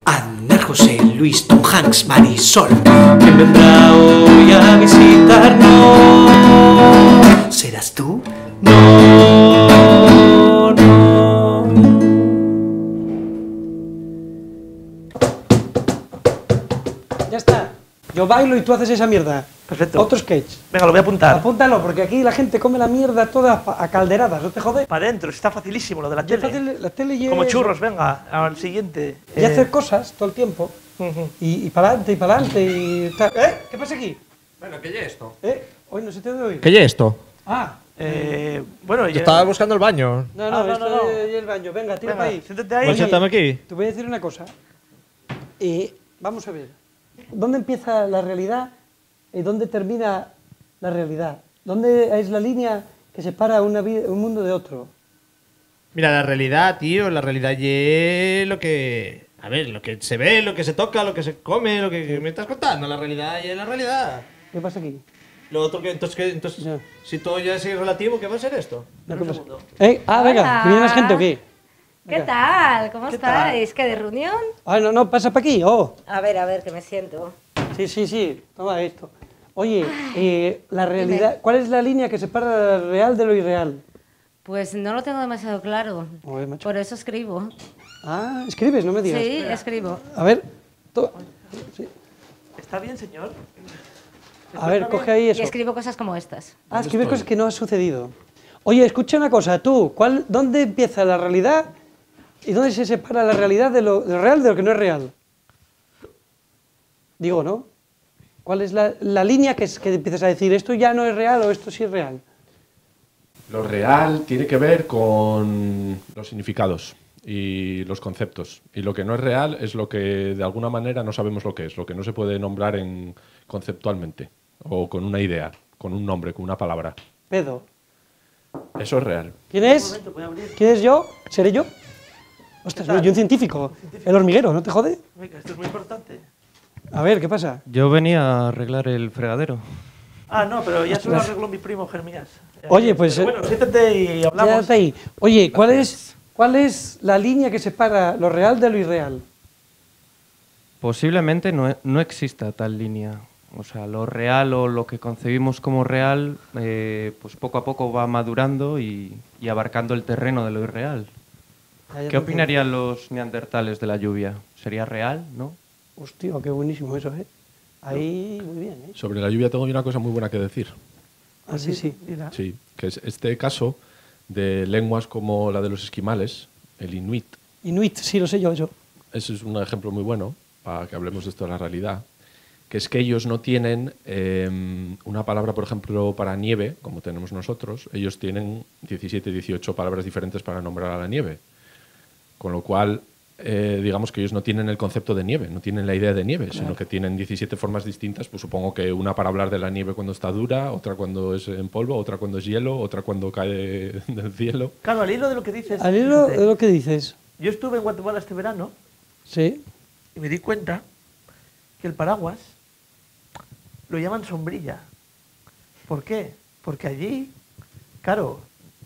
Aznar, José Luis, Tom Hanks, Marisol. ¿Quién vendrá hoy a visitarnos? ¿Serás tú? No, no. Ya está. Yo bailo y tú haces esa mierda. Perfecto. Otro sketch. Venga, lo voy a apuntar. Apúntalo, porque aquí la gente come la mierda toda a calderadas, ¿no te jode? Para adentro, está facilísimo lo de la Ya tele. la tele y Como eso. churros, venga, al siguiente. Y hacer cosas todo el tiempo. Ujú. Y para adelante, y para adelante, y tal. ¿Qué pasa aquí? Bueno, ¿qué es esto? Hoy no se te debe oír. ¿Qué es esto? Ah. Bueno, Yo estaba buscando el baño. No, Ah, no, esto no. es el baño. Venga, tira Venga, para ahí. siéntate ahí. Pues siéntame aquí. Te voy a decir una cosa. Vamos a ver. ¿Dónde empieza la realidad y dónde termina la realidad? ¿Dónde es la línea que separa un mundo de otro? Mira, la realidad, tío, la realidad es lo que... A ver, lo que se ve, lo que se toca, lo que se come, lo que me estás contando. La realidad es la realidad. ¿Qué pasa aquí? Lo otro que... Entonces, Ya. si todo ya es relativo, ¿qué va a ser esto? No, ¿qué pasa? segundo. Venga, Hola. ¿que viene más gente o qué? ¿Qué tal? ¿Cómo ¿Qué estáis? ¿Qué de reunión? No, pasa para aquí. A ver, que me siento. Sí, toma esto. Oye, la realidad, ¿cuál es la línea que separa lo real de lo irreal? Pues no lo tengo demasiado claro. Joder, macho. Por eso escribo. Ah, escribes, no me digas. Sí, escribo. A ver, sí. ¿Está bien, señor? A ver, coge ahí Y eso. escribo cosas como estas. Ah, escribes cosas que no han sucedido. Oye, escucha una cosa, tú, ¿dónde empieza la realidad y dónde se separa la realidad de lo real de lo que no es real? Digo, ¿no? ¿Cuál es la línea que empiezas a decir esto ya no es real o esto sí es real? Lo real tiene que ver con los significados y los conceptos. Y lo que no es real es lo que de alguna manera no sabemos lo que es, lo que no se puede nombrar conceptualmente o con una idea, con un nombre, con una palabra. Pedo. Eso es real. ¿Quién es? Voy a abrir. ¿Quién es yo? ¿Seré yo? Ostras, yo un científico. El hormiguero, ¿no te jode? Venga, esto es muy importante. A ver, ¿qué pasa? Yo venía a arreglar el fregadero. Ah, no, pero ya se lo arregló mi primo Jeremías. Oye, pues, Pero bueno, siéntate y hablamos. Quédate ahí. Oye, ¿cuál es la línea que separa lo real de lo irreal? Posiblemente no exista tal línea. O sea, lo real o lo que concebimos como real, pues poco a poco va madurando y abarcando el terreno de lo irreal. Ya ¿Qué opinarían los neandertales de la lluvia? ¿Sería real, no? Hostia, qué buenísimo eso, ¿eh? Ahí, muy bien, ¿eh? Sobre la lluvia tengo una cosa muy buena que decir. Ah, sí. Mira. Sí, que es este caso de lenguas como la de los esquimales, el inuit. Inuit, sí, lo sé yo, eso. Ese es un ejemplo muy bueno para que hablemos de esto de la realidad, que es que ellos no tienen una palabra, por ejemplo, para nieve, como tenemos nosotros. Ellos tienen 17, 18 palabras diferentes para nombrar a la nieve. Con lo cual, digamos que ellos no tienen el concepto de nieve, no tienen la idea de nieve, sino que tienen 17 formas distintas. Pues supongo que una para hablar de la nieve cuando está dura, otra cuando es en polvo, otra cuando es hielo, otra cuando cae del cielo. Claro, al hilo de lo que dices. Al hilo fíjate, de lo que dices. Yo estuve en Guatemala este verano Sí. y me di cuenta que el paraguas lo llaman sombrilla. ¿Por qué? Porque allí, claro,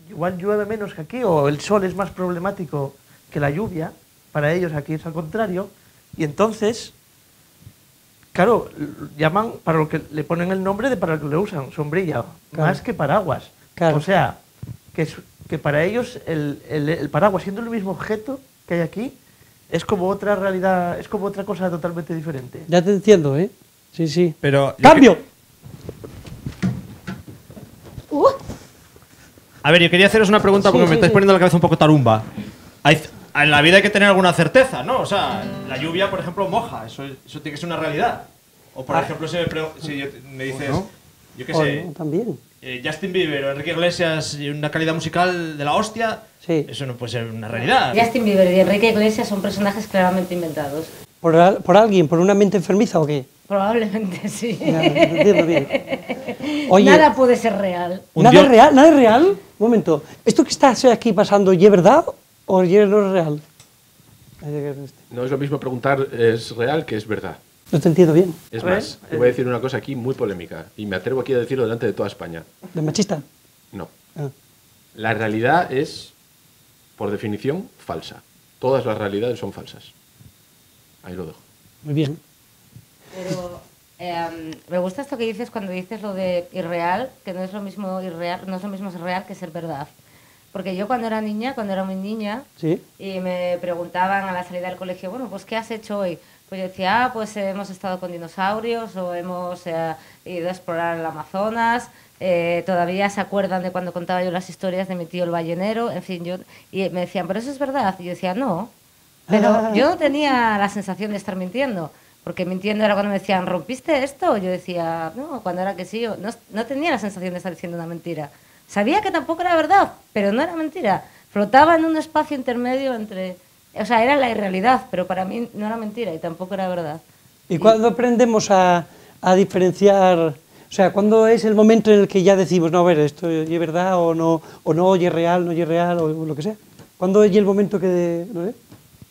igual llueve menos que aquí o el sol es más problemático que la lluvia. Para ellos aquí es al contrario. Y entonces, claro, llaman para lo que le ponen el nombre de para lo que le usan, sombrilla, Claro. más que paraguas. Claro. O sea, que para ellos el paraguas, siendo el mismo objeto que hay aquí, es como otra realidad, es como otra cosa totalmente diferente. Ya te entiendo, ¿eh? Sí, sí. Pero... ¡Cambio! A ver, yo quería haceros una pregunta porque Sí, me sí, estáis sí. poniendo la cabeza un poco tarumba. En la vida hay que tener alguna certeza, ¿no? O sea, la lluvia, por ejemplo, moja. Eso tiene que ser una realidad. O, por ejemplo, si me dices, yo qué O sé, no, también. Justin Bieber o Enrique Iglesias y una calidad musical de la hostia, Sí. eso no puede ser una realidad. Justin Bieber y Enrique Iglesias son personajes claramente inventados. ¿Por alguien? ¿Por una mente enfermiza o qué? Probablemente sí. Ya, te entiendo bien. Oye, Nada puede ser real. ¿nada es real? ¿Nada es real? Un momento. ¿Esto que está aquí pasando, ¿y es verdad o y no es real? No es lo mismo preguntar es real que es verdad. No te entiendo bien. Es A ver, más, te voy a decir una cosa aquí muy polémica y me atrevo aquí a decirlo delante de toda España. ¿De machista? No. Ah. La realidad es, por definición, falsa. Todas las realidades son falsas. Ahí lo dejo. Muy bien. Pero me gusta esto que dices cuando dices lo de irreal, que no es lo mismo irreal, no es lo mismo ser real que ser verdad. Porque yo cuando era muy niña, Sí. y me preguntaban a la salida del colegio, bueno, pues ¿qué has hecho hoy? Pues yo decía, pues hemos estado con dinosaurios o hemos ido a explorar el Amazonas. Todavía se acuerdan de cuando contaba yo las historias de mi tío el ballenero, en fin, y me decían, ¿pero eso es verdad? Y yo decía, no. Pero yo no tenía la sensación de estar mintiendo, porque mintiendo era cuando me decían, ¿rompiste esto? Yo decía, no, cuando era que sí, no tenía la sensación de estar diciendo una mentira. Sabía que tampoco era verdad, pero no era mentira. Flotaba en un espacio intermedio entre... O sea, era la irrealidad, pero para mí no era mentira y tampoco era verdad. ¿Y cuándo aprendemos a diferenciar? O sea, ¿cuándo es el momento en el que ya decimos, no, a ver, esto es verdad o no, oye es real, no es real, o lo que sea? ¿Cuándo es el momento que... no sé?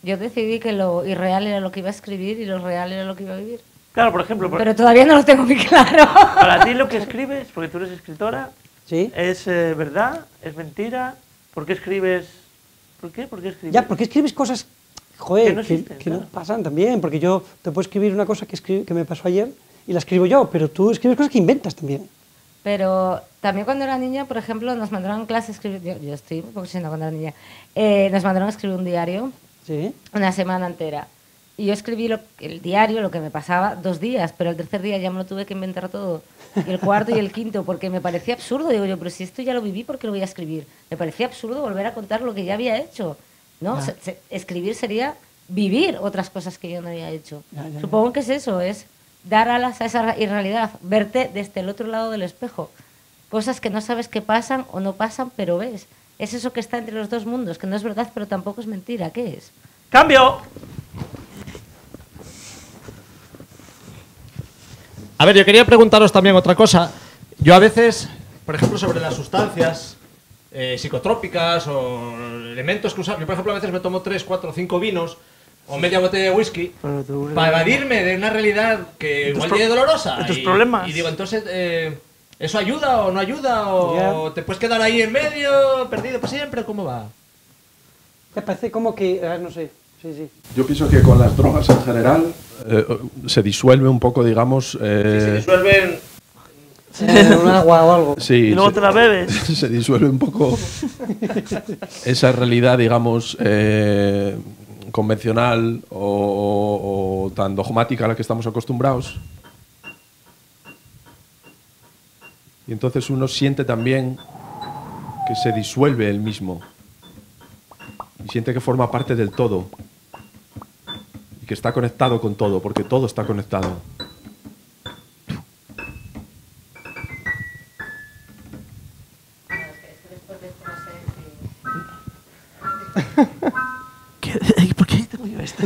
Yo decidí que lo irreal era lo que iba a escribir y lo real era lo que iba a vivir. Claro, por ejemplo, Pero todavía no lo tengo muy claro. para ti lo que escribes, porque tú eres escritora, ¿Sí? ¿es verdad? ¿Es mentira? ¿Por qué escribes? ¿Por qué? ¿Por qué escribes? Ya, porque escribes cosas, joder, Que no existen, que no claro. pasan también, porque yo te puedo escribir una cosa que me pasó ayer y la escribo yo, pero tú escribes cosas que inventas también. Pero también cuando era niña, por ejemplo, nos mandaron en clase a escribir... Yo estoy un poco siendo cuando era niña. Nos mandaron a escribir un diario Sí. una semana entera. Y yo escribí el diario, lo que me pasaba, 2 días, pero el tercer día ya me lo tuve que inventar todo. Y el cuarto y el quinto, porque me parecía absurdo. Digo yo, pero si esto ya lo viví, ¿por qué lo voy a escribir? Me parecía absurdo volver a contar lo que ya había hecho, ¿no? Escribir sería vivir otras cosas que yo no había hecho. Ya. Supongo que es eso, es dar alas a esa irrealidad, verte desde el otro lado del espejo. Cosas que no sabes que pasan o no pasan, pero ves. Es eso que está entre los dos mundos, que no es verdad, pero tampoco es mentira. ¿Qué es? ¡Cambio! A ver, yo quería preguntaros también otra cosa. Yo a veces, por ejemplo, sobre las sustancias psicotrópicas o elementos que usamos, yo por ejemplo a veces me tomo 3, 4, 5 vinos o media botella de whisky Pero tú- para evadirme de una realidad que igual es dolorosa. de tus y, problemas. Y digo, entonces, ¿eso ayuda o no ayuda? ¿O Ya. te puedes quedar ahí en medio, perdido para siempre? ¿Cómo va? Me parece como que, no sé, sí. Yo pienso que con las drogas en general se disuelve un poco, digamos... Se disuelven. Un agua o algo. sí, Y luego se- te la bebes. se disuelve un poco esa realidad, digamos, convencional o tan dogmática a la que estamos acostumbrados. Y entonces uno siente también que se disuelve él mismo. Y siente que forma parte del todo. Y que está conectado con todo, porque todo está conectado. ¿Por qué tengo yo esto?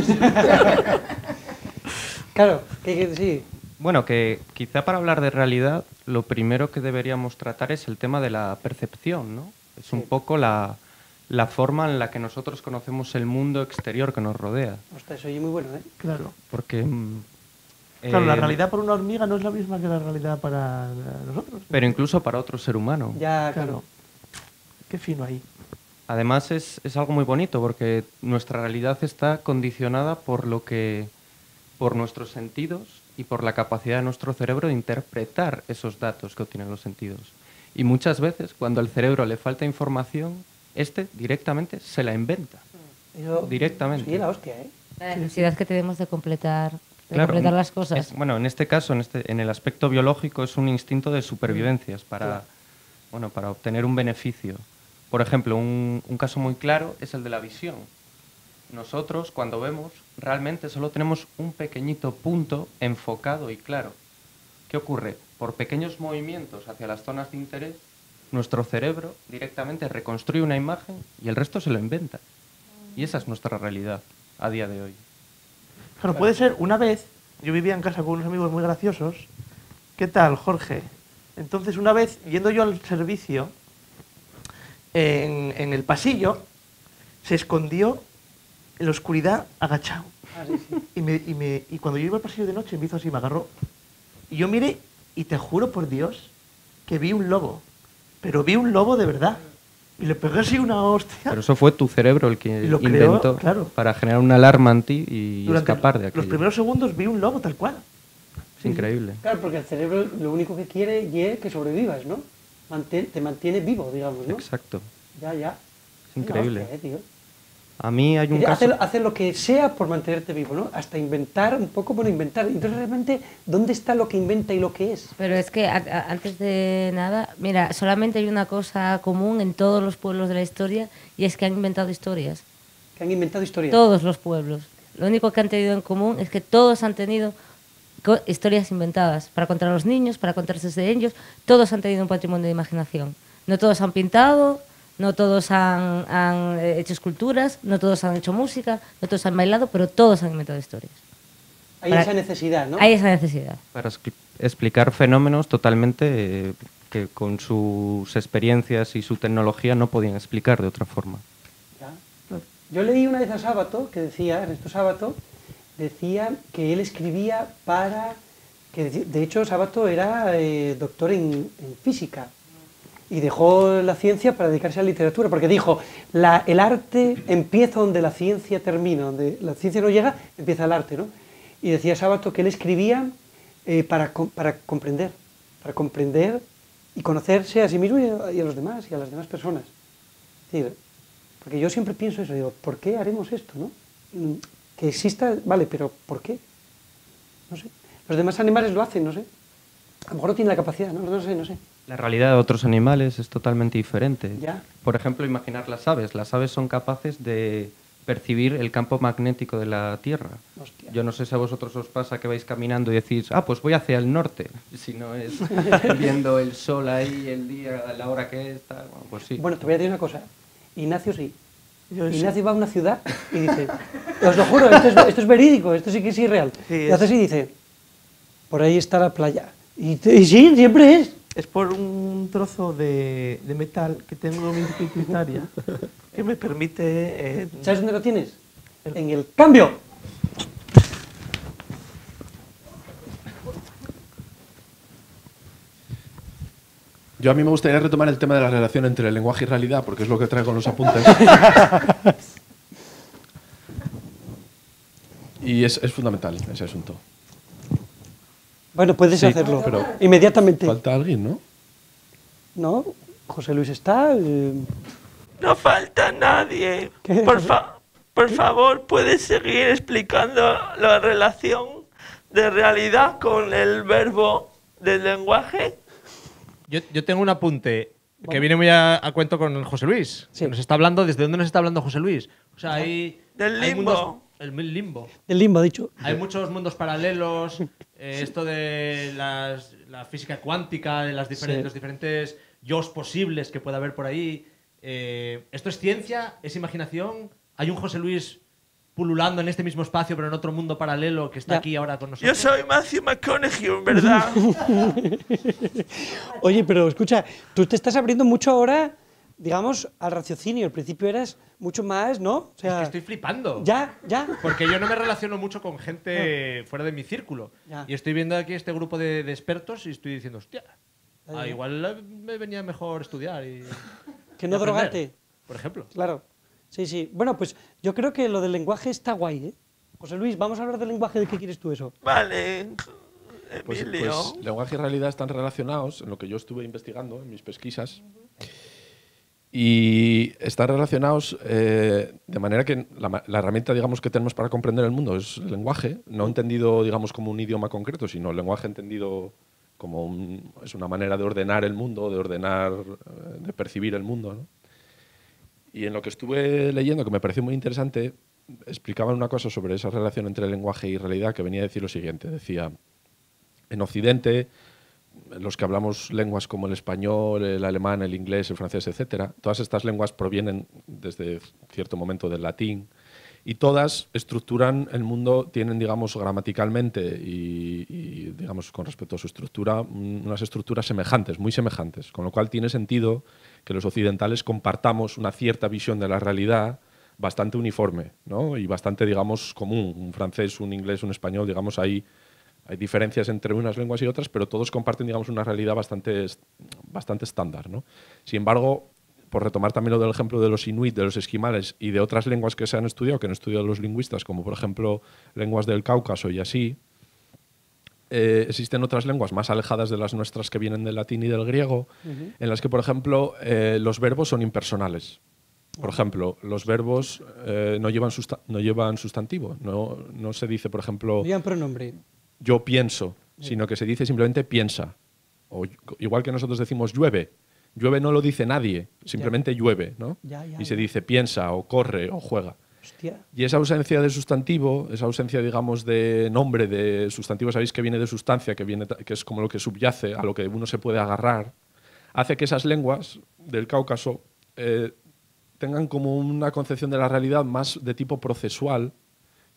Claro, sí. Bueno, que quizá para hablar de realidad, lo primero que deberíamos tratar es el tema de la percepción, ¿no? Es un poco la forma en la que nosotros conocemos el mundo exterior que nos rodea. Ostras, eso oye muy bueno, ¿eh? Claro. Porque... Claro, la realidad para una hormiga no es la misma que la realidad para nosotros. Pero incluso para otro ser humano. Ya, Claro. Qué fino ahí. Además es algo muy bonito porque nuestra realidad está condicionada por nuestros sentidos y por la capacidad de nuestro cerebro de interpretar esos datos que obtienen los sentidos. Y muchas veces, cuando al cerebro le falta información, directamente se la inventa. Eso, Directamente. Sí, la hostia, ¿eh? La necesidad que tenemos de completar Claro, las cosas. Bueno, en este caso, en el aspecto biológico, es un instinto de supervivencia para obtener un beneficio. Por ejemplo, un caso muy claro es el de la visión. Nosotros, cuando vemos, realmente solo tenemos un pequeñito punto enfocado y claro. ¿Qué ocurre? Por pequeños movimientos hacia las zonas de interés, nuestro cerebro directamente reconstruye una imagen y el resto se lo inventa. Y esa es nuestra realidad a día de hoy. Claro, puede ser una vez, yo vivía en casa con unos amigos muy graciosos. ¿Qué tal, Jorge? Entonces, una vez, yendo yo al servicio, en el pasillo, se escondió en la oscuridad agachado. Y cuando yo iba al pasillo de noche, me hizo así, me agarró. Y yo miré, y te juro por Dios, que vi un lobo. Pero vi un lobo de verdad. Y le pegué así una hostia. Pero eso fue tu cerebro el que Y lo creó, inventó claro. para generar una alarma en ti y Durante escapar de aquello. los primeros segundos vi un lobo tal cual. Es increíble. Claro, porque el cerebro lo único que quiere es que sobrevivas, ¿no? Te mantiene vivo, digamos, ¿no? Exacto. Ya. Es increíble. Una hostia, tío. A mí hay un caso... Hacer lo que sea por mantenerte vivo, ¿no? Hasta inventar un poco, bueno, inventar. Entonces, realmente, ¿dónde está lo que inventa y lo que es? Pero es que antes de nada, mira, solamente hay una cosa común en todos los pueblos de la historia y es que han inventado historias. Que han inventado historias. Todos los pueblos. Lo único que han tenido en común es que todos han tenido historias inventadas para contar a los niños, para contarse de ellos. Todos han tenido un patrimonio de imaginación. No todos han pintado, no todos han hecho esculturas, no todos han hecho música, no todos han bailado, pero todos han inventado historias. Hay esa necesidad, ¿no? Hay esa necesidad. Para explicar fenómenos totalmente que con sus experiencias y su tecnología no podían explicar de otra forma. Ya. Yo leí una vez a Sábato, que decía, Ernesto Sábato, decía que él escribía para... que de hecho Sábato era doctor en física y dejó la ciencia para dedicarse a la literatura, porque dijo, el arte empieza donde la ciencia termina, donde la ciencia no llega, empieza el arte, ¿no? Y decía Sábato que él escribía para comprender y conocerse a sí mismo y a los demás, y a las demás personas. Es decir, porque yo siempre pienso eso, digo, ¿por qué haremos esto, no? Que exista, vale, pero ¿por qué? No sé. Los demás animales lo hacen, no sé. A lo mejor no tienen la capacidad, no sé. La realidad de otros animales es totalmente diferente. Ya. Por ejemplo, imaginar las aves. Las aves son capaces de percibir el campo magnético de la Tierra. Hostia. Yo no sé si a vosotros os pasa que vais caminando y decís, pues voy hacia el norte. Si no es viendo el sol ahí, el día, la hora que es, tal, bueno, pues sí. Bueno, te voy a decir una cosa. Ignacio sí. Yo sí. Ignacio va a una ciudad y dice, os lo juro, esto es verídico, esto sí que es irreal. Sí, y hace así y dice, por ahí está la playa. Y sí, siempre es. Es por un trozo de metal que tengo en mi pituitaria que me permite... ¿Sabes dónde lo tienes? En el cambio. Yo a mí me gustaría retomar el tema de la relación entre el lenguaje y realidad, porque es lo que traigo en los apuntes. Y es fundamental ese asunto. Bueno, puedes Sí, hacerlo. pero Inmediatamente. Falta alguien, ¿no? ¿No? José Luis está... No falta nadie. ¿Qué? Por favor, ¿puedes seguir explicando la relación de realidad con el verbo del lenguaje? Yo tengo un apunte que viene muy a cuento con José Luis. Sí. Que nos está hablando, ¿desde dónde nos está hablando José Luis? O sea, hay Del limbo. el limbo. El limbo, ha dicho. Hay muchos mundos paralelos, esto de la física cuántica, de los diferentes yos posibles que puede haber por ahí. ¿Esto es ciencia? ¿Es imaginación? ¿Hay un José Luis pululando en este mismo espacio, pero en otro mundo paralelo que está Ya. aquí ahora con Yo nosotros? soy Matthew McConaughey, ¿verdad? Oye, pero escucha, tú te estás abriendo mucho ahora, digamos, al raciocinio. Al principio eras mucho más, ¿no? O Es sea, que estoy flipando. ya. Porque yo no me relaciono mucho con gente fuera de mi círculo. Ya. Y estoy viendo aquí este grupo de expertos y estoy diciendo, hostia, Ya. igual me venía mejor estudiar y... Que no y aprender, drogarte. por ejemplo. Claro. Sí. Bueno, pues yo creo que lo del lenguaje está guay, ¿eh? José Luis, vamos a hablar del lenguaje. ¿De qué quieres tú eso? Vale, Pues Emilio. lenguaje y realidad están relacionados en lo que yo estuve investigando en mis pesquisas. Y están relacionados de manera que la herramienta, digamos, que tenemos para comprender el mundo es el lenguaje, no entendido, digamos, como un idioma concreto, sino el lenguaje entendido como es una manera de ordenar el mundo, de percibir el mundo, ¿no? Y en lo que estuve leyendo, que me pareció muy interesante, explicaban una cosa sobre esa relación entre lenguaje y realidad que venía a decir lo siguiente. Decía, en Occidente, los que hablamos lenguas como el español, el alemán, el inglés, el francés, etcétera, todas estas lenguas provienen desde cierto momento del latín y todas estructuran el mundo, tienen, digamos, gramaticalmente y digamos, con respecto a su estructura, unas estructuras semejantes, muy semejantes, con lo cual tiene sentido que los occidentales compartamos una cierta visión de la realidad bastante uniforme, ¿no? Y bastante, digamos, común. Un francés, un inglés, un español, digamos, hay diferencias entre unas lenguas y otras, pero todos comparten, digamos, una realidad bastante estándar, ¿no? Sin embargo, por retomar también lo del ejemplo de los inuit, de los esquimales y de otras lenguas que se han estudiado, que han estudiado los lingüistas, como por ejemplo lenguas del Cáucaso y así, existen otras lenguas más alejadas de las nuestras que vienen del latín y del griego, en las que, por ejemplo, los verbos son impersonales. Por ejemplo, los verbos no llevan sustantivo. No se dice, por ejemplo, Llevan pronombre. yo pienso, sino que se dice simplemente piensa. O igual que nosotros decimos llueve. Llueve no lo dice nadie, simplemente llueve, ¿no? Y se dice piensa o corre o juega. Hostia. Y esa ausencia de sustantivo, esa ausencia, digamos, de nombre, de sustantivo, sabéis que viene de sustancia, que es como lo que subyace, a lo que uno se puede agarrar, hace que esas lenguas del Cáucaso tengan como una concepción de la realidad más de tipo procesual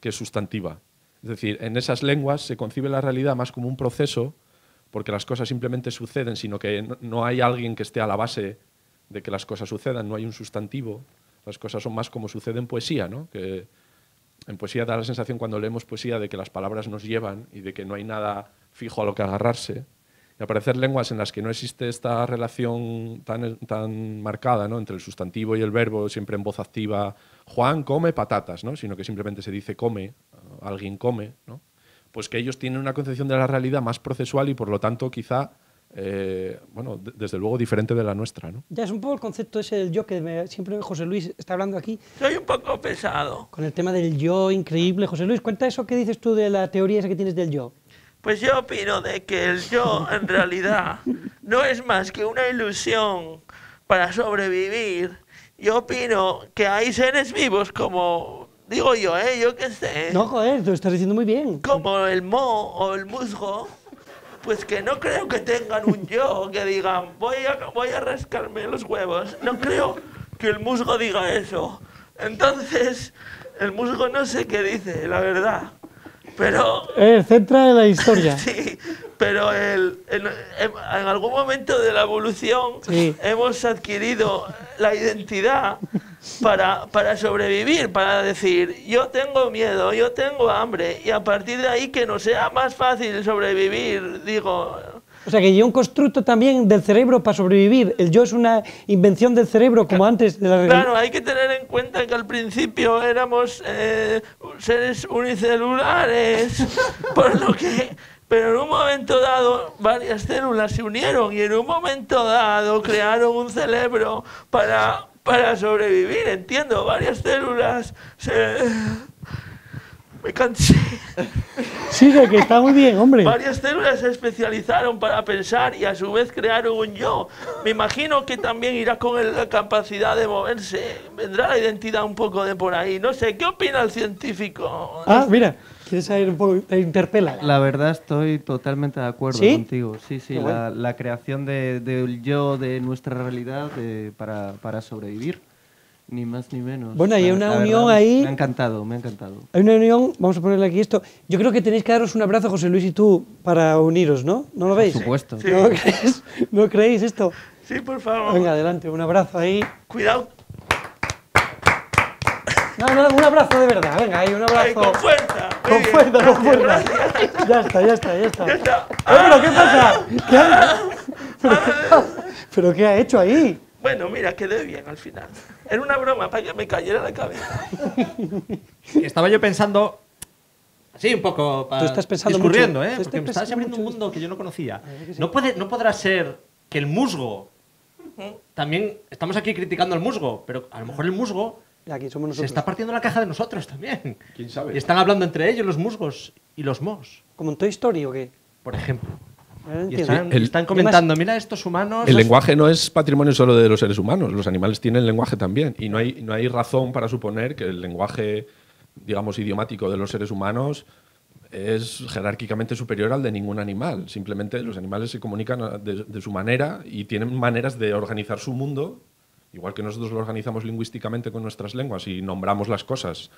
que sustantiva. Es decir, en esas lenguas se concibe la realidad más como un proceso, porque las cosas simplemente suceden, sino que no hay alguien que esté a la base de que las cosas sucedan, no hay un sustantivo. Las cosas son más como sucede en poesía, ¿no? Que en poesía da la sensación cuando leemos poesía de que las palabras nos llevan y de que no hay nada fijo a lo que agarrarse. Y aparecer lenguas en las que no existe esta relación tan marcada, ¿no? Entre el sustantivo y el verbo, siempre en voz activa, Juan come patatas, ¿no? Sino que simplemente se dice come, alguien come, ¿no? Pues que ellos tienen una concepción de la realidad más procesual y por lo tanto quizá bueno, desde luego diferente de la nuestra, ¿no? Ya es un poco el concepto ese del yo que siempre José Luis está hablando aquí. Soy un poco pesado. Con el tema del yo, increíble. José Luis, cuenta eso que dices tú de la teoría esa que tienes del yo. Pues yo opino de que el yo en realidad no es más que una ilusión para sobrevivir. Yo opino que hay seres vivos como, digo yo, yo qué sé. No, joder, lo estás diciendo muy bien. Como el moho o el musgo, pues que no creo que tengan un yo, que digan, voy a rascarme los huevos. No creo que el musgo diga eso. Entonces, el musgo no sé qué dice, la verdad. Pero... centra en la historia. Sí, pero en algún momento de la evolución hemos adquirido la identidad para sobrevivir, para decir, yo tengo miedo, yo tengo hambre, y a partir de ahí que nos sea más fácil sobrevivir, digo... O sea, que hay un constructo también del cerebro para sobrevivir. El yo es una invención del cerebro, como antes de la realidad. Claro, hay que tener en cuenta que al principio éramos seres unicelulares, por lo que... Pero en un momento dado varias células se unieron y en un momento dado crearon un cerebro para sobrevivir, entiendo, varias células me cansé. Sigue, que está muy bien, hombre. Varias células se especializaron para pensar y a su vez crearon un yo. Me imagino que también irá con la capacidad de moverse. Vendrá la identidad un poco de por ahí. No sé, ¿qué opina el científico? Ah, mira, quieres saber un poco, te interpela. La verdad estoy totalmente de acuerdo contigo. Sí, sí, la creación del yo, de nuestra realidad para sobrevivir. Ni más ni menos. Bueno, hay una unión verdad, ahí. Me ha encantado, me ha encantado. Hay una unión, vamos a ponerle aquí esto. Yo creo que tenéis que daros un abrazo, José Luis y tú, para uniros, ¿no? ¿No lo veis? Por supuesto. Sí. ¿No creéis esto? Sí, por favor. Venga, adelante, un abrazo ahí. Cuidado. No, un abrazo de verdad, venga, ahí un abrazo. Ay, con fuerza. Muy Con bien. fuerza, con fuerza. Gracias. Ya está. Ya está. ¿Pero qué pasa? ¿Pero qué ha hecho ahí? Bueno, mira, quedé bien al final. Era una broma para que me cayera la cabeza. Estaba yo pensando, así un poco, Tú estás pensando discurriendo, mucho. Tú porque me estás estás abriendo un mucho. mundo que yo no conocía. que sí. No podrá ser que el musgo, también estamos aquí criticando al musgo, pero a lo mejor el musgo Aquí somos se nosotros. está partiendo la caja de nosotros también. ¿Quién sabe? Y están hablando entre ellos los musgos y los mos, ¿Como en Toy Story o qué? por ejemplo. Ahora Y entiendo. están comentando, mira estos humanos... El lenguaje no es patrimonio solo de los seres humanos, los animales tienen lenguaje también y no hay razón para suponer que el lenguaje, digamos, idiomático de los seres humanos es jerárquicamente superior al de ningún animal. Simplemente los animales se comunican de su manera y tienen maneras de organizar su mundo, igual que nosotros lo organizamos lingüísticamente con nuestras lenguas y nombramos las cosas.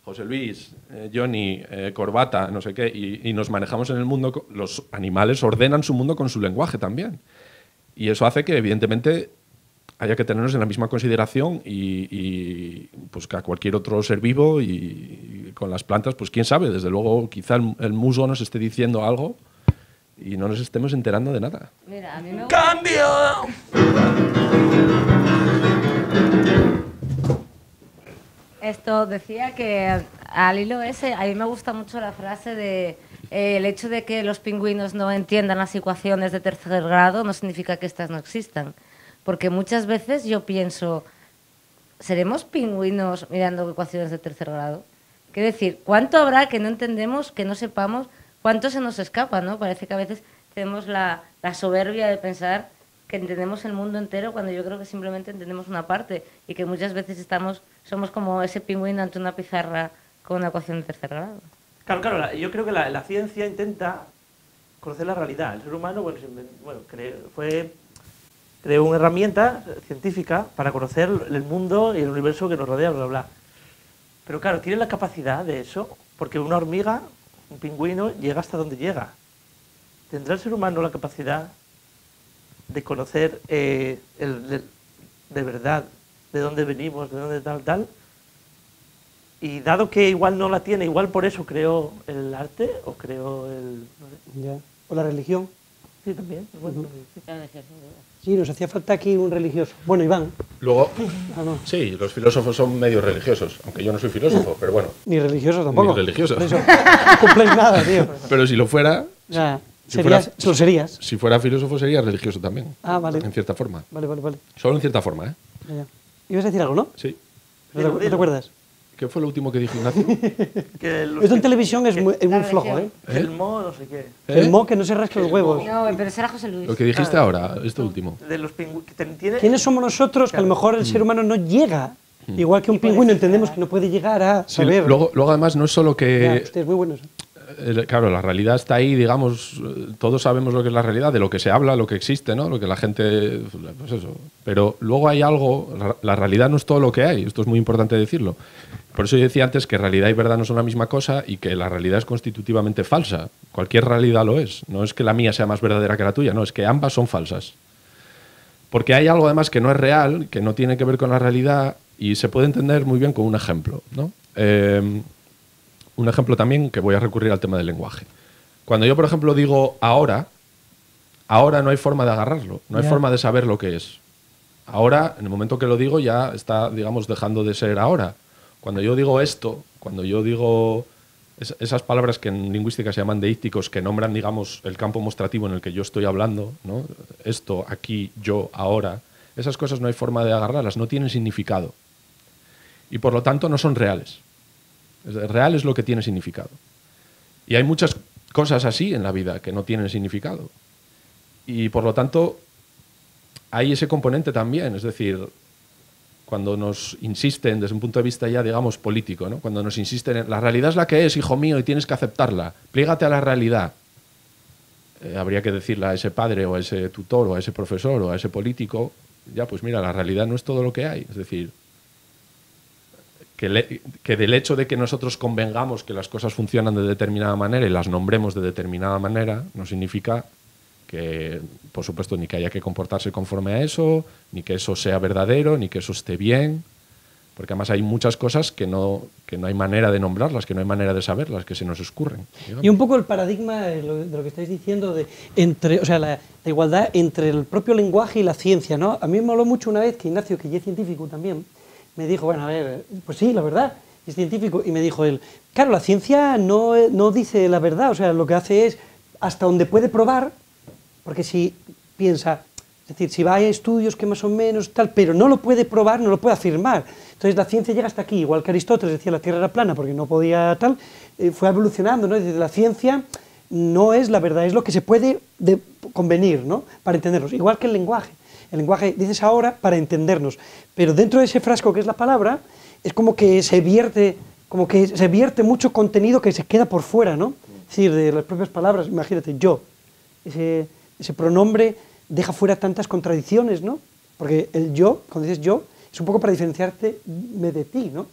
José Luis, Johnny, Corbata, no sé qué, y nos manejamos en el mundo. Los animales ordenan su mundo con su lenguaje también. Y eso hace que, evidentemente, haya que tenernos en la misma consideración y pues que a cualquier otro ser vivo y con las plantas, pues quién sabe, desde luego quizá el musgo nos esté diciendo algo y no nos estemos enterando de nada. Mira, a mí me gusta... ¡Cambio! Esto decía que al hilo ese, a mí me gusta mucho la frase de el hecho de que los pingüinos no entiendan las ecuaciones de tercer grado no significa que estas no existan. Porque muchas veces yo pienso, ¿seremos pingüinos mirando ecuaciones de tercer grado? Quiero decir, ¿cuánto habrá que no entendemos, que no sepamos, cuánto se nos escapa, ¿no? Parece que a veces tenemos la soberbia de pensar que entendemos el mundo entero cuando yo creo que simplemente entendemos una parte y que muchas veces somos como ese pingüino ante una pizarra con una ecuación de tercer grado. Claro, yo creo que la ciencia intenta conocer la realidad. El ser humano, creó una herramienta científica para conocer el mundo y el universo que nos rodea, bla, bla, bla. Pero claro, tiene la capacidad de eso, porque una hormiga, un pingüino, llega hasta donde llega. ¿Tendrá el ser humano la capacidad de conocer de verdad de dónde venimos, de dónde tal? Y dado que igual no la tiene, igual por eso creó el arte o creó el... no sé. Ya. O la religión. Sí, también. Bueno, Sí, nos hacía falta aquí un religioso. Bueno, Iván. Luego, Ah, no. sí, los filósofos son medio religiosos, aunque yo no soy filósofo, pero bueno. Ni religioso tampoco. Ni religioso. Por eso, no cumples nada, tío. Pero si lo fuera, Ya, Si lo serías. si fuera filósofo sería religioso también. Ah, vale. En cierta forma. Vale. Solo en cierta forma, ¿eh? Ya. Ibas a decir algo, ¿no? Sí. ¿No te acuerdas? ¿Qué fue lo último que dijo Ignacio? Esto en televisión es muy flojo, ¿eh? El mo, no sé qué. El mo que no se rasca los huevos. No, pero será José Luis. Lo que dijiste ahora, esto último. De los pingüinos. ¿Quiénes somos nosotros que a lo mejor el ser humano no llega? Igual que un pingüino entendemos que no puede llegar a Sí, saber. luego además no es solo Ya, que... ustedes muy buenos. Claro, la realidad está ahí, digamos, todos sabemos lo que es la realidad, de lo que se habla, lo que existe, ¿no? Lo que la gente... Pues eso. Pero luego hay algo, la realidad no es todo lo que hay, esto es muy importante decirlo. Por eso yo decía antes que realidad y verdad no son la misma cosa y que la realidad es constitutivamente falsa. Cualquier realidad lo es. No es que la mía sea más verdadera que la tuya, no, es que ambas son falsas. Porque hay algo además que no es real, que no tiene que ver con la realidad y se puede entender muy bien con un ejemplo, ¿no? Un ejemplo también que voy a recurrir al tema del lenguaje. Cuando yo, por ejemplo, digo ahora no hay forma de agarrarlo, no hay forma de saber lo que es. Ahora, en el momento que lo digo, ya está, digamos, dejando de ser ahora. Cuando yo digo esto, cuando yo digo esas palabras que en lingüística se llaman deícticos, que nombran, digamos, el campo mostrativo en el que yo estoy hablando, ¿no? Esto, aquí, yo, ahora, esas cosas no hay forma de agarrarlas, no tienen significado. Y por lo tanto no son reales. Real es lo que tiene significado. Y hay muchas cosas así en la vida que no tienen significado. Y por lo tanto hay ese componente también, es decir, cuando nos insisten desde un punto de vista ya, digamos, político, ¿no? Cuando nos insisten en la realidad es la que es, hijo mío, y tienes que aceptarla, plégate a la realidad. Habría que decirle a ese padre o a ese tutor o a ese profesor o a ese político, ya pues mira, la realidad no es todo lo que hay, es decir, que del hecho de que nosotros convengamos que las cosas funcionan de determinada manera y las nombremos de determinada manera, no significa que, por supuesto, ni que haya que comportarse conforme a eso, ni que eso sea verdadero, ni que eso esté bien, porque además hay muchas cosas que no hay manera de nombrarlas, que no hay manera de saberlas, que se nos escurren. Digamos. Y un poco el paradigma de lo que estáis diciendo, la igualdad entre el propio lenguaje y la ciencia, ¿no? A mí me moló mucho una vez que Ignacio, que ya es científico también, me dijo, bueno, a ver, pues sí, la verdad, es científico, y me dijo él, claro, la ciencia no dice la verdad, o sea, lo que hace es hasta donde puede probar, porque si piensa, es decir, si va a estudios que más o menos tal, pero no lo puede probar, no lo puede afirmar, entonces la ciencia llega hasta aquí, igual que Aristóteles decía la Tierra era plana porque no podía tal, fue evolucionando, ¿no? Es decir, la ciencia no es la verdad, es lo que se puede convenir, ¿no? Para entendernos, igual que el lenguaje. El lenguaje, dices ahora, para entendernos. Pero dentro de ese frasco que es la palabra, es como que se vierte mucho contenido que se queda por fuera, ¿no? Es decir, de las propias palabras, imagínate, yo. Ese pronombre deja fuera tantas contradicciones, ¿no? Porque el yo, cuando dices yo, es un poco para diferenciarte de ti, ¿no?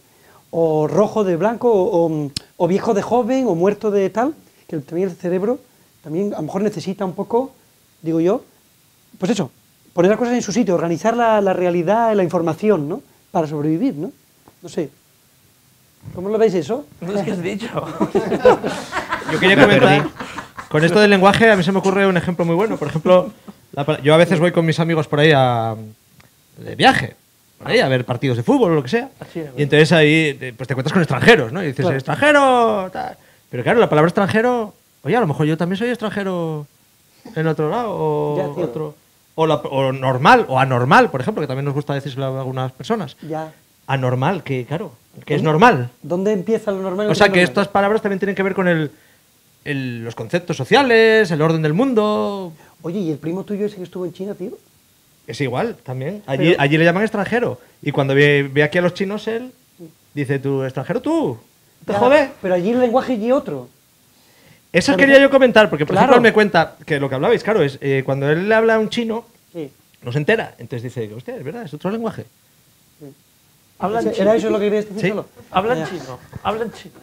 O rojo de blanco, o viejo de joven, o muerto de tal, que también el cerebro también a lo mejor necesita un poco, digo yo, pues eso, poner las cosas en su sitio, organizar la realidad, la información, ¿no? Para sobrevivir, ¿no? No sé. ¿Cómo lo veis eso? No es que has dicho. Yo quería comentar Con esto del lenguaje a mí se me ocurre un ejemplo muy bueno. Por ejemplo, yo a veces voy con mis amigos por ahí de viaje, por ahí a ver partidos de fútbol o lo que sea. Y entonces ahí pues te encuentras con extranjeros, ¿no? Y dices, Claro. extranjero, tal. Pero claro, la palabra extranjero, oye, a lo mejor yo también soy extranjero en otro lado, o Ya, tío. otro. O normal, o anormal, por ejemplo, que también nos gusta decírselo a algunas personas. Ya. Anormal, que claro, que es normal. ¿Dónde empieza lo normal? O sea, que normal? estas palabras también tienen que ver con los conceptos sociales, el orden del mundo. Oye, ¿y el primo tuyo ese que estuvo en China, tío? Es igual, también. Allí le llaman extranjero. Y cuando ve aquí a los chinos, él dice, tú, extranjero, tú, ¿te Ya, jode? Pero allí el lenguaje y otro. Eso Por quería ejemplo- yo comentar, porque por Claro. ejemplo él me cuenta que lo que hablabais, claro, es cuando él le habla a un chino, Sí. no se entera. Entonces dice, hostia, es verdad, es otro lenguaje. Hablan ¿Era chino. eso lo que querías decir Sí. solo? Hablan Ya. chino. Hablan chino.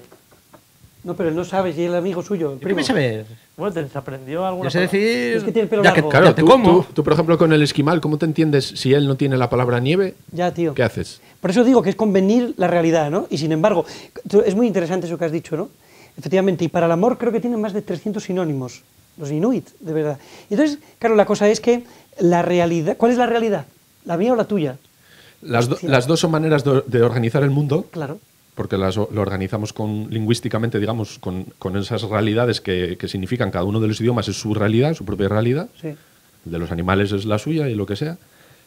No, pero él no sabe si es el amigo suyo, el ¿Qué primo. me saber? Bueno, te les aprendió alguna Yo sé palabra. decir... Es que tiene el pelo ya que, largo. Claro, ya te tú, como. tú, por ejemplo, con el esquimal, ¿cómo te entiendes si él no tiene la palabra nieve? Ya, tío. ¿Qué haces? Por eso digo que es convenir la realidad, ¿no? Y sin embargo, es muy interesante eso que has dicho, ¿no? Efectivamente, y para el amor creo que tienen más de 300 sinónimos, los inuit, de verdad. Entonces, claro, la cosa es que la realidad, ¿cuál es la realidad? ¿La mía o la tuya? Las dos son maneras de organizar el mundo, Claro. porque lo organizamos lingüísticamente, digamos, con esas realidades que significan cada uno de los idiomas es su realidad, su propia realidad. Sí. El de los animales es la suya y lo que sea.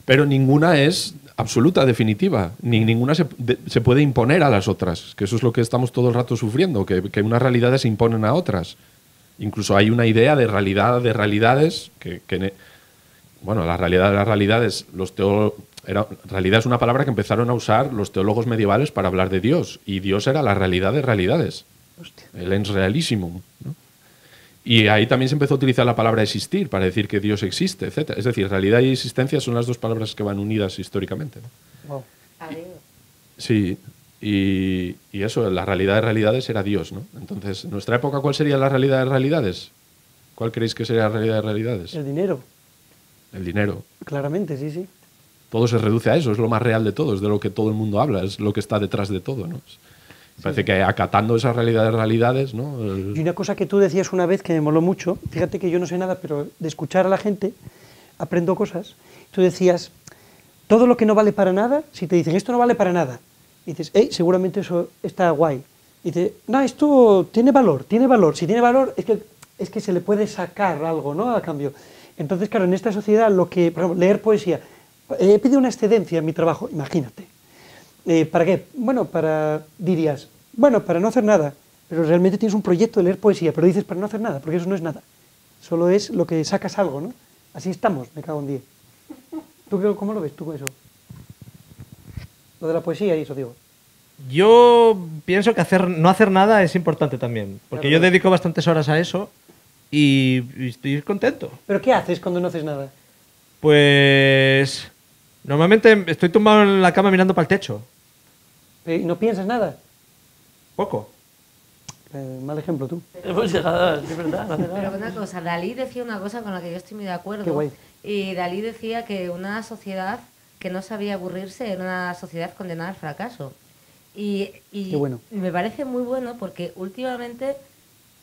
Pero ninguna es absoluta, definitiva. Ninguna se puede imponer a las otras, que eso es lo que estamos todo el rato sufriendo, que unas realidades se imponen a otras. Incluso hay una idea de realidad de realidades bueno, la realidad de las realidades, realidad es una palabra que empezaron a usar los teólogos medievales para hablar de Dios, y Dios era la realidad de realidades, el ens realissimum, ¿no? Y ahí también se empezó a utilizar la palabra existir para decir que Dios existe, etc. Es decir, realidad y existencia son las dos palabras que van unidas históricamente, ¿no? Wow. Adiós. Sí, y eso, la realidad de realidades era Dios, ¿no? Entonces, ¿en nuestra época cuál sería la realidad de realidades? ¿Cuál creéis que sería la realidad de realidades? El dinero, El dinero. claramente, sí, sí. Todo se reduce a eso, es lo más real de todo, es de lo que todo el mundo habla, es lo que está detrás de todo, ¿no? Parece que acatando esa realidad de realidades, ¿no? Y una cosa que tú decías una vez que me moló mucho, fíjate que yo no sé nada, pero de escuchar a la gente aprendo cosas. Tú decías, todo lo que no vale para nada, si te dicen esto no vale para nada, dices, seguramente eso está guay. Y dices, no, esto tiene valor, si tiene valor es que se le puede sacar algo, ¿no? A cambio. Entonces, claro, en esta sociedad lo que, por ejemplo, leer poesía, he pedido una excedencia en mi trabajo, imagínate. ¿Para qué? Bueno, dirías, para no hacer nada, pero realmente tienes un proyecto de leer poesía, pero dices para no hacer nada, porque eso no es nada, solo es lo que sacas algo, ¿no? Así estamos, me cago en 10. ¿Tú cómo lo ves tú con eso? Lo de la poesía y eso, digo. Yo pienso que no hacer nada es importante también, porque Claro. yo dedico bastantes horas a eso y estoy contento. ¿Pero qué haces cuando no haces nada? Pues normalmente estoy tumbado en la cama mirando para el techo. ¿Y no piensas nada? Poco. Mal ejemplo tú. Hemos llegado, es verdad, no hace nada. Pero una cosa, Dalí decía una cosa con la que yo estoy muy de acuerdo. Qué guay. Y Dalí decía que una sociedad que no sabía aburrirse era una sociedad condenada al fracaso. Y Qué bueno. me parece muy bueno porque últimamente,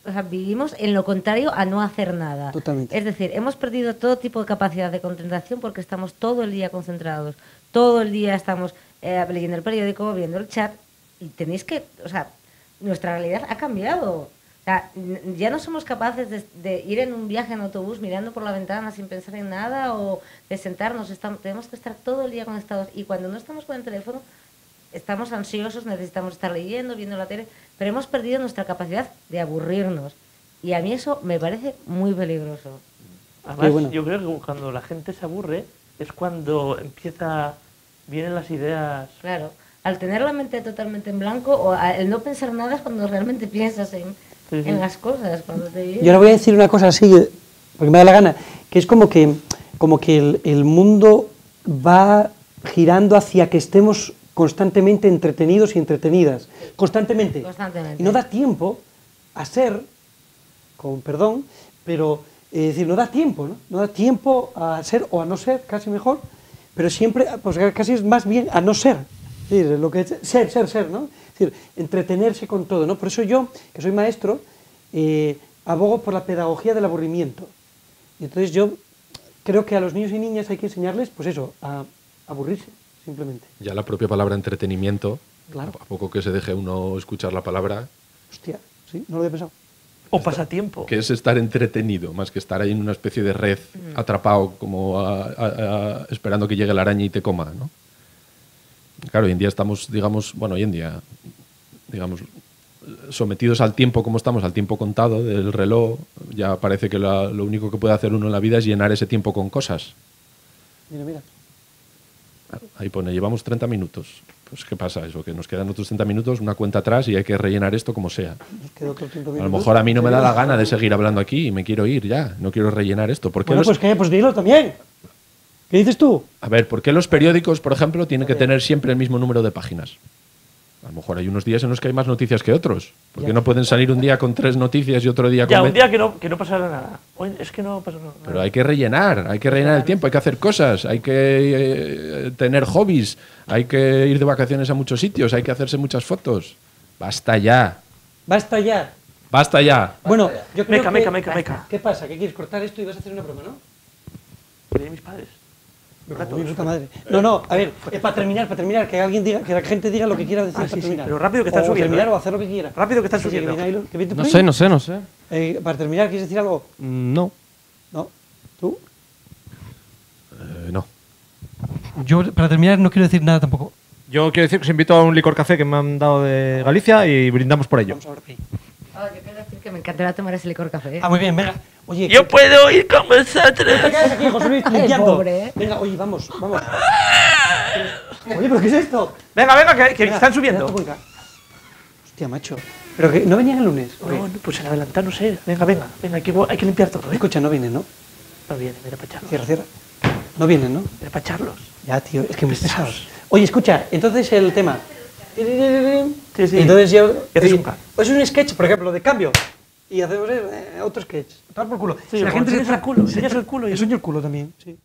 o sea, vivimos en lo contrario a no hacer nada. Totalmente. Es decir, hemos perdido todo tipo de capacidad de concentración porque estamos todo el día concentrados. Todo el día estamos leyendo el periódico, viendo el chat y tenéis que, o sea, nuestra realidad ha cambiado. O sea, ya no somos capaces de ir en un viaje en autobús mirando por la ventana sin pensar en nada o de sentarnos. Tenemos que estar todo el día conectados y cuando no estamos con el teléfono estamos ansiosos, necesitamos estar leyendo, viendo la tele, pero hemos perdido nuestra capacidad de aburrirnos. Y a mí eso me parece muy peligroso. Además, Qué bueno. yo creo que cuando la gente se aburre es cuando vienen las ideas. Claro, al tener la mente totalmente en blanco o el no pensar nada es cuando realmente piensas Sí, sí. en las cosas. Cuando te Yo ahora voy a decir una cosa así, porque me da la gana, que es como que el mundo va girando hacia que estemos constantemente entretenidos y entretenidas. Constantemente. Constantemente. Y no da tiempo a ser, con perdón, pero es decir, no da tiempo, ¿no? No da tiempo a ser o a no ser, casi mejor, pero siempre, pues casi es más bien a no ser. Es decir, lo que es ser, ¿no? Es decir, entretenerse con todo, ¿no? Por eso yo, que soy maestro, abogo por la pedagogía del aburrimiento. Y entonces yo creo que a los niños y niñas hay que enseñarles, pues eso, a aburrirse, simplemente. Ya la propia palabra entretenimiento, Claro. a poco que se deje uno escuchar la palabra, Hostia, sí, no lo había pensado. O pasatiempo. que es estar entretenido, más que estar ahí en una especie de red, atrapado, como esperando que llegue la araña y te coma, ¿no? Claro, hoy en día estamos, digamos, bueno, hoy en día, digamos, sometidos al tiempo como estamos, al tiempo contado del reloj. Ya parece que lo único que puede hacer uno en la vida es llenar ese tiempo con cosas. Mira, mira. Ahí pone, llevamos 30 minutos. Pues ¿qué pasa? Eso, que nos quedan otros 30 minutos, una cuenta atrás y hay que rellenar esto como sea. Nos quedó otros 5 A minutos. lo mejor a mí no me da la gana de seguir hablando aquí y me quiero ir ya. No quiero rellenar esto. ¿Por qué Bueno, los- pues ¿qué? Pues dilo también. ¿Qué dices tú? A ver, ¿por qué los periódicos, por ejemplo, tienen que tener siempre el mismo número de páginas? A lo mejor hay unos días en los que hay más noticias que otros. ¿Por qué no pueden salir un día con 3 noticias y otro día con... Ya, un 20? día que no pasara nada. Hoy es que no pasa nada. Pero hay que rellenar el tiempo, hay que hacer cosas, hay que tener hobbies, hay que ir de vacaciones a muchos sitios, hay que hacerse muchas fotos. Basta ya, Basta ya. basta ya. Bueno, yo creo Meca, que... meca, meca. ¿Qué pasa? ¿Que quieres cortar esto y vas a hacer una broma, no? Oye, mis padres. Mi puta madre. No, a ver, para terminar, que alguien diga, que la gente diga lo que quiera decir Ah, para sí, sí, terminar. pero rápido que están o subiendo, terminar ¿eh? o hacer lo que quiera. Rápido que están Sí, sí, subiendo. viene ahí lo- que viene No por sé, ahí. no sé. Para terminar, ¿quieres decir algo? No. No. ¿Tú? No. Yo, para terminar, no quiero decir nada tampoco. Yo quiero decir que os invito a un licor café que me han dado de Galicia y brindamos por ello. Vamos a ver. Oh, yo quiero decir que me encantará tomar ese licor café. Ah, muy bien, venga. Oye, Yo puedo ir con vosotros. te quedas aquí, José Luis, Ay, limpiando. pobre, ¿eh? Venga, oye, vamos. Oye, ¿pero qué es esto? Venga, venga, que Venga, están mira subiendo. tu cuenca. Hostia, macho. ¿Pero que no venían el lunes? ¿o qué? No, pues en adelantar, no sé. Venga, hay que limpiar todo, ¿eh? Escucha, no vienen, ¿no? No viene, era para echarlos. Cierra. No vienen, ¿no? Era para echarlos. Ya, tío, es que me pesados. Oye, escucha, entonces el tema. Sí, sí. Entonces yo. Y haces un Pues un sketch, por ejemplo, de cambio. Y hacemos otro sketch. Tal por culo. Sí, Si la como gente enseñas el culo, enseñas el culo y- Enseño el culo también, sí.